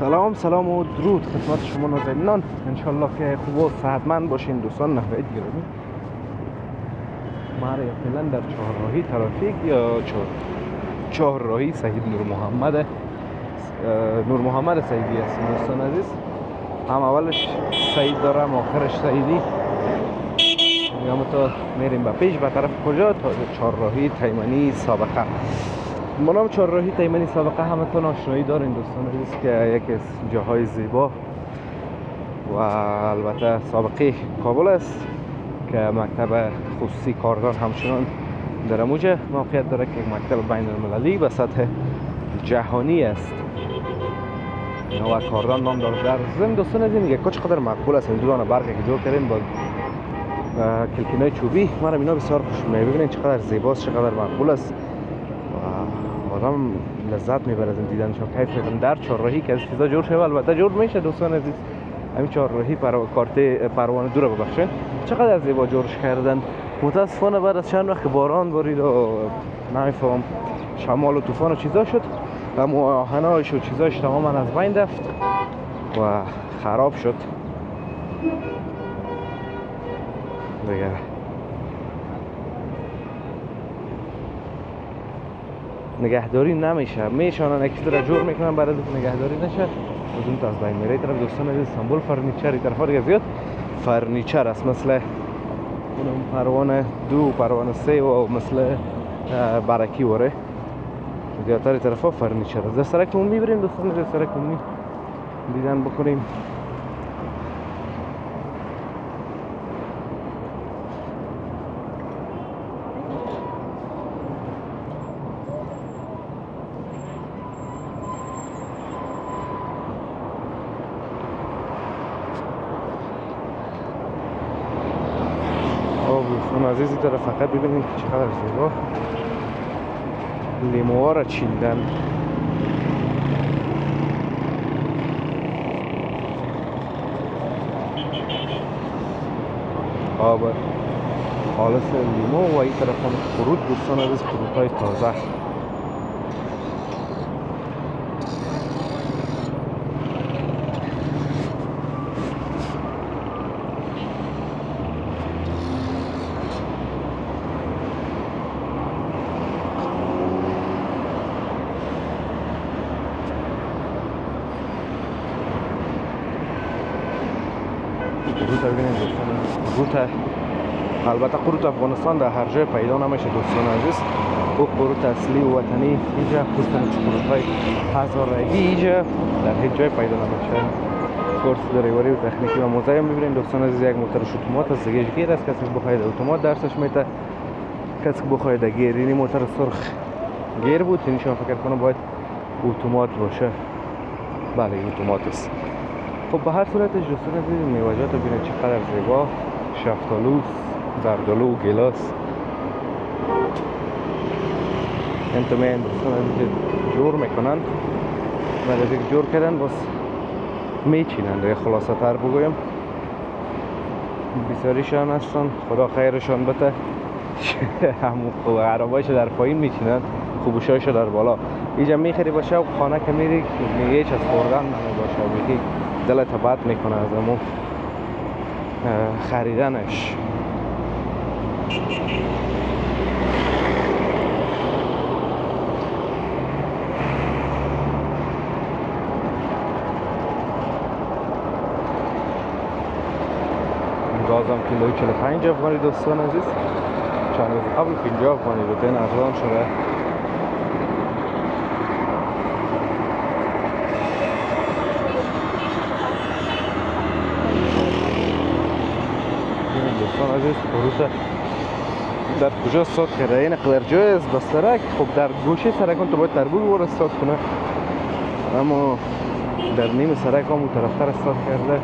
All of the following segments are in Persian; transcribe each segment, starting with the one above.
سلام و درود خدمت شما نازنینان. انشالله که خوب و صحتمند باشین دوستان. نحوه گرامی، ما را فعلا در چهارراهی ترافیک یا چهارراهی سید نور محمد سیدی هستیم دوستان عزیز. هم اولش سید داره هم آخرش سیدی. یا تا میریم به پیش به طرف کجا؟ تا چهارراهی تیمنی سابقه. ما نام چهارراهی تیمنی سابقه همتون آشنایی دارین دوستان عزیز که یکی از جاهای زیبا و البته سابقه کابل است که مکتب خصوصی کاردان همچنان در اموجه موقعیت داره که مکتب بین المللی به سطح جهانی است و کاردان نام داره. در ضمن دوستان عزیز میگه که چقدر مقبول است این دو دانه برقی که جور کردیم با کلکینای چوبی. من اینا بسیار خوش میاد. ببینید چقدر زیباست، چقدر مقبول است و آدم لذت میبره از دیدنشون، کیف میکنه. در چهارراهی که از چیزا جور شده، البته جور میشه دوستان عزیز. همین چهارراهی کارت پروانه دور ببخشید چقدر زیبا جورش کردن. متاسفانه بعد از چند وقت باران بارید و نمیفهم شمال و طوفان و چیزا شد، اما آهنایش و چیزاش تماما از بین رفت و خراب شد دیگه. نگهداری نمیشه، میشانن اکسی را جور میکنن بعد از نگهداری نشه از اون تا از بین میره. طرف دوستان از استانبول فرنیچر طرف دیگه زیاد فرنیچر است، مثل اون پروانه 2 پروانه 3 و مثل برکی وره زیادتر طرفا فرنیچر است. در سرک عمومی بریم دوستان، در سرک عمومی دیدن بکنیم. دوستان عزیزی داره فقط ببینیم که چقدر زیبا لیموها را چیندن. آب خالص لیمو و این طرف هم خروج دوستان عزیز، خروج‌های تازه. قروت البته قروت افغانستان در هر جای پیدا نمیشه دوستان عزیز. او قروت اصلی و وطنی اینجا، قروت های هزارگی اینجا در هیچ جای پیدا نمیشه. کورس دریوری و تکنیکی و موزه میبریم دوستان عزیز. یک موتورش اتومات است دیگه، گیر است. کسی بخواید اتومات درسش میته، کسی بخواید گیر. این موتور سرخ گیر بود، این شما فکر کنم باید اتومات باشه. بله اتومات است. خب به هر صورتش دوستان عزیز میوه‌جات رو ببینید چقدر زیبا، شفتالو، زردالو و گیلاس. این تو میان دوستان عزیز جور میکنن، بعد از اینکه جور کردن باز میچینن دیگه. خلاصه تر بگویم بسیاریشان هستن، خدا خیرشان بده. همون عربایش در پایین میچینن، خوبوشایش در بالا. اینجا میخری باشه و خانه که میری هیچ از خوردن نمیباشه، میگی دلت بد میکنه از امون خریدنش. گازم کیلوی 45 افغانی دوستان عزیز. چند روز قبل 50 افغانی بود، این ارزان شده. دوستان عزیز قروت در کجا استاد کرده؟ این قدر جای است به سرک. خب در گوشه سرک تو باید تربول وار استاد کنه، اما در نیم سرک هم طرفتر استاد کرده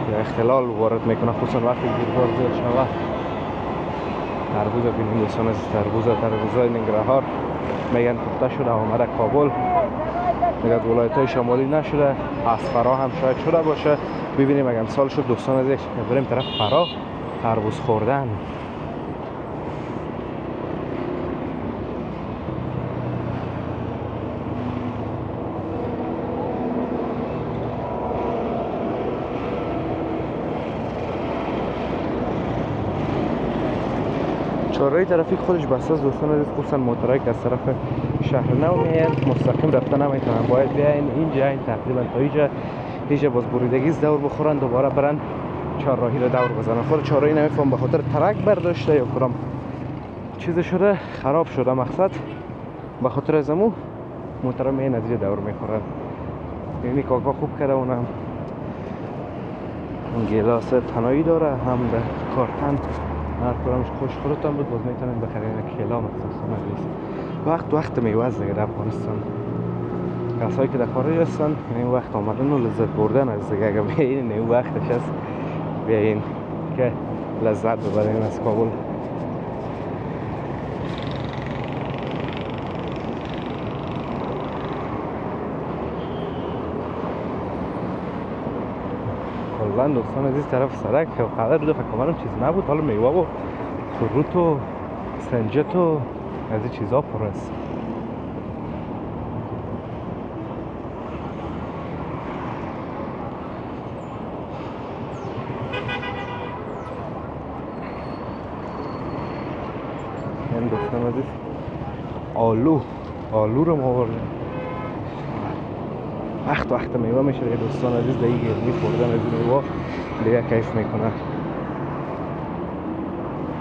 که اختلال وارد میکنه، خصوصا وقتی گیربار زیاد شود. تربوز ببینید دوستان عزیز، تربوزای ننگرهار میگن پخته شده آمده کابل، میگه از ولایت‌های شمالی نشده، از فرا هم شاید شده باشه. ببینیم اگه امسال شد دوستان عزیز بریم طرف فرا تربوز خوردن. چهارراه ترافیک خودش بسته است دوستان عزیز، خصوصا موتورایی که از طرف شهر نو میاین مستقیم رفتن نمیتونن، باید بیاین اینجا، این تقریبا تا اینجا باز بریدگی دور بخورن دوباره برن چهارراهی رو دور بزنن. خود چهارراهی نمیفهم به خاطر ترک برداشته یا کدام چیز شده خراب شده، مقصد به خاطر ازمو موتورا میاین از اینجا دور میخورن. یعنی کاکا خوب کرده، اونم اون گلاس تنایی داره، هم به کارتن هر کارمش خوش خودتان بود، باز میتونین بخرین کلا مخصوصا نیست. وقت میوز دیگه در افغانستان. کسایی که در خارج هستن این وقت آمدن و لذت بردن از دیگه، اگه بیاین این وقتش هست بیاین که لذت ببرین از کابل. کلا دوستان از این طرف سرک قدر بوده، فکر کنم چیز نبود، حالا میوه و فروت و سنجت و از این چیزا پر است. این دوستان از این آلو رو ما بردیم. وقت میوه میشه دیگه دوستان عزیز، دیگه گرمی خوردن از این میوه دیگه کیف میکنه.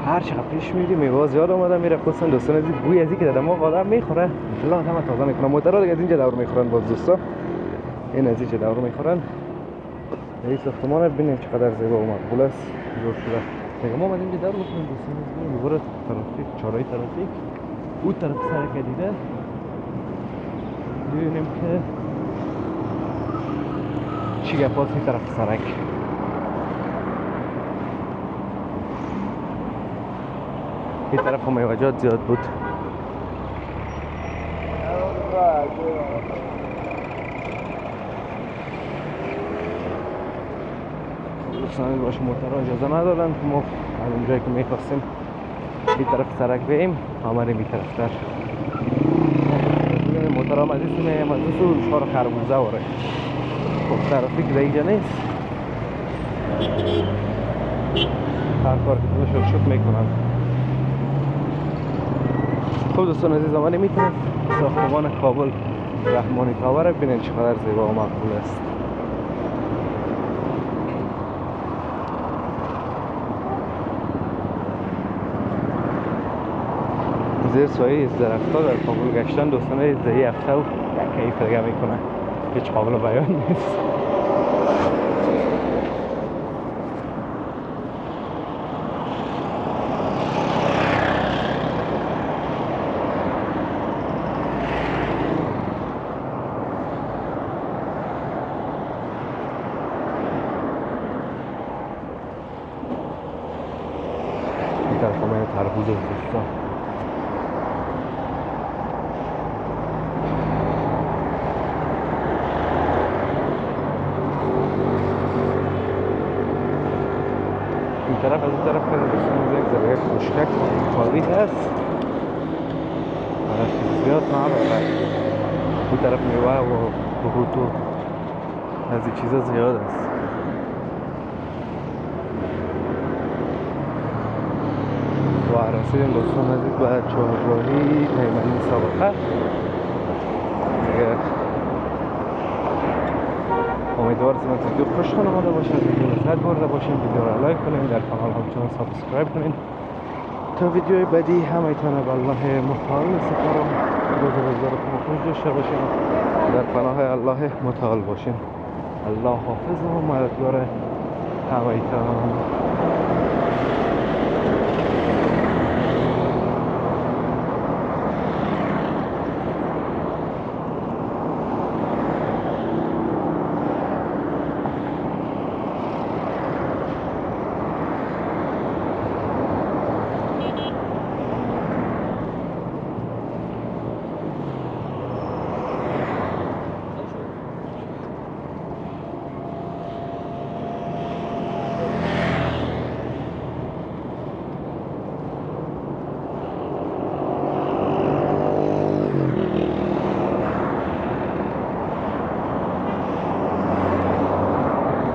هر چقدر پیش میری میوه زیاد آمده میره، خصوصا دوستان عزیز بوی ازی که در دماغ آدم میخوره دلان همه تازه میکنه. موتورها دیگه از اینجا دور میخورن باز دوستا، این از اینجا دور میخورن. این ساختمان ببینید چقدر زیبا و مقبول است جور شده. دیگه ما اومدیم اینجا دور بکنیم دوستان عزیز، میبره ترافیک چهارراه ترافیک اون طرف سرک دیده ببینیم که چی گپاست این طرف سرک. این طرف هم میوجات زیاد بود. دوستان باشه موتورها اجازه ندادن که ما از اونجایی که میخواستیم این طرف سرک بریم آمدیم این طرف تر. موتورها مزیست میایم مزیست و شار خربوزه واره. خب ترافیک در اینجا نیست، هر کار که دلشون شد میکنن. خب دوستان عزیز آمده میتونید ساختمان کابل رحمانی تاور رو ببینید چقدر زیبا و مقبول است. زیر سایه از درخت‌ها در کابل گشتن دوستان عزیز در یه هفته و کیف دیگه میکنه، هیچ قابل بیان نیست. این طرف همه تربوز دوستان. این طرف از این طرف کنه دوستان یک زرگه خوشکک خالی هست، چیز زیاد نداره. اون طرف میوه و فروت و از این چیزا زیاد است. و رسیدیم دوستان عزیز به چهارراهی تیمنی سابقه. امیدوارم که ویدیو خوشتون آمده باشه، ویدیو لذت برده باشین، ویدیو را لایک کنین، در کانال همچنان سابسکرایب کنین تا ویدیوی بعدی همایتان به الله متعال سپارم. روزگار خوش داشته باشین، در پناه الله متعال باشین. الله حافظ و مددگار همایتان.